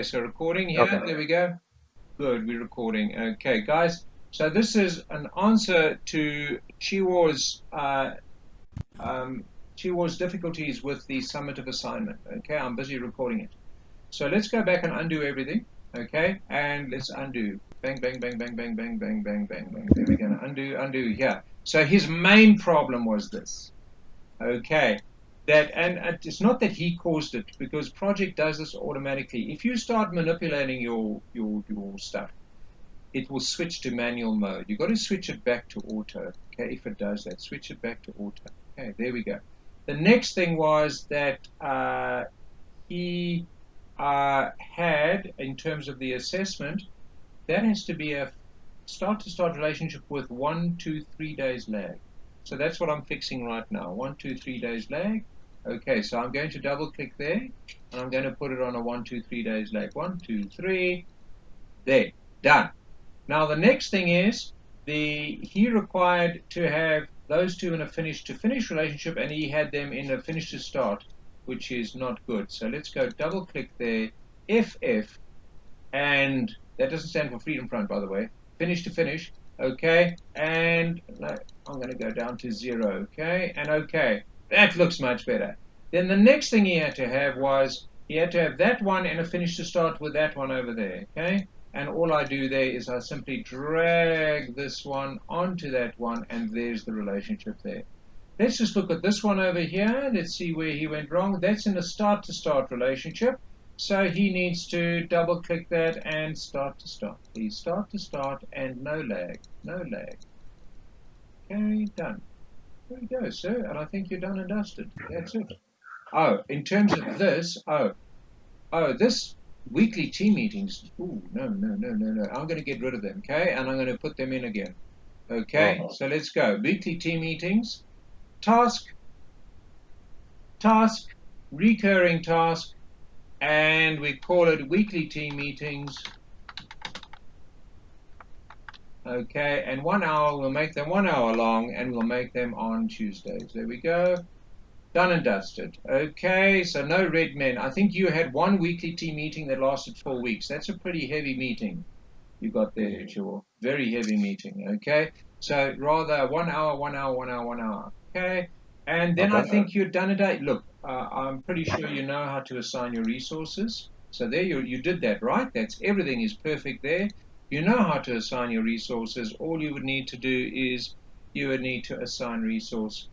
So recording here. Okay. There we go. Good, we're recording. Okay, guys. So this is an answer to Chiwar's difficulties with the summative assignment. Okay, I'm busy recording it. So let's go back and undo everything. Okay, and let's undo. Bang, bang, bang, bang, bang, bang, bang, bang, bang, bang. Then we're going to undo, undo here. So his main problem was this. Okay, and it's not that he caused it because project does this automatically. If you start manipulating your stuff, it will switch to manual mode. You've got to switch it back to auto. Okay, if it does that, switch it back to auto. Okay, there we go. The next thing was that he had, in terms of the assessment, that has to be a start-to-start relationship with 1, 2, 3 days lag. So that's what I'm fixing right now. 1, 2, 3 days lag. Okay, so I'm going to double click there and I'm going to put it on a 1, 2, 3 days lag. 1, 2, 3. There. Done. Now the next thing is he required to have those two in a finish to finish relationship and he had them in a finish to start, which is not good. So let's go double click there, FF, and that doesn't stand for freedom front, by the way. Finish to finish, okay, and I'm going to go down to 0, okay, and okay, that looks much better. Then the next thing he had to have was he had to have that one and a finish to start with that one over there, okay, and all I do there is I simply drag this one onto that one, and there's the relationship there. Let's just look at this one over here. Let's see where he went wrong. That's in a start-to-start relationship. So he needs to double-click that and start to start. Please start to start and no lag. No lag. Okay, done. There we go, sir. And I think you're done and dusted. That's it. Oh, in terms of this, this weekly team meetings. Ooh, no, no, no, no, no. I'm going to get rid of them, okay? And I'm going to put them in again. Okay, so let's go. Weekly team meetings. Task, task, recurring task, and we call it weekly team meetings. Okay, and 1 hour, we'll make them 1 hour long, and we'll make them on Tuesdays. There we go. Done and dusted. Okay, so no red men. I think you had one weekly team meeting that lasted 4 weeks. That's a pretty heavy meeting you got there, Joe. Very heavy meeting. Okay, so rather 1 hour, 1 hour, 1 hour, 1 hour. Okay, and then I think you're done a day. Look, I'm pretty sure you know how to assign your resources. So there you did that, right? That's everything is perfect there. You know how to assign your resources. All you would need to do is you would need to assign resource.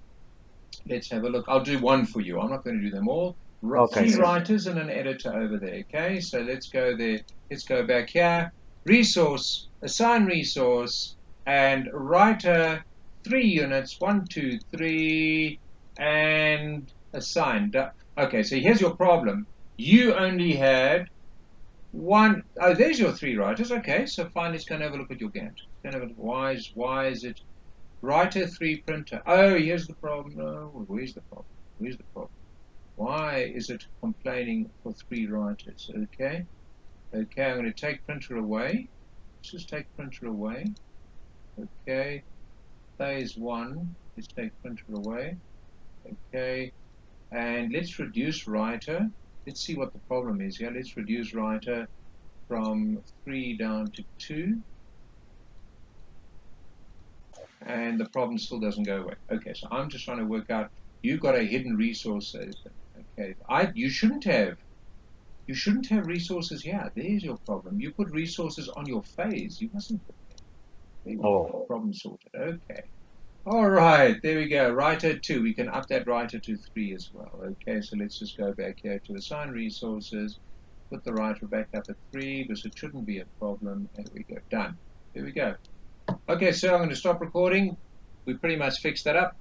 Let's have a look. I'll do one for you. I'm not going to do them all. Okay, Three sir. writers and an editor over there. Okay, so let's go there. Let's go back here. Resource, assign resource, and writer 3 units. 1, 2, 3, and assign. Okay, so here's your problem. You only had one. Oh, there's your 3 writers. Okay, so fine. Let's go and have a look at your Gantt. Why is it writer 3 printer? Oh, here's the problem. No, where's the problem? Where's the problem? Why is it complaining for 3 writers? Okay, okay, I'm going to take printer away. Let's just take printer away. Okay, phase 1. Let's take printer away. Okay, and let's reduce writer. Let's see what the problem is here. Let's reduce writer from 3 down to 2. And the problem still doesn't go away. Okay, so I'm just trying to work out, you've got a hidden resource. Okay, you shouldn't have resources here. There's your problem. You put resources on your phase. You mustn't put them. There we go. Problem sorted. Okay. All right, there we go. Writer 2. We can up that writer to 3 as well. Okay, so let's just go back here to assign resources. Put the writer back up at 3 because it shouldn't be a problem. There we go. Done. There we go. Okay, so I'm going to stop recording. We pretty much fixed that up.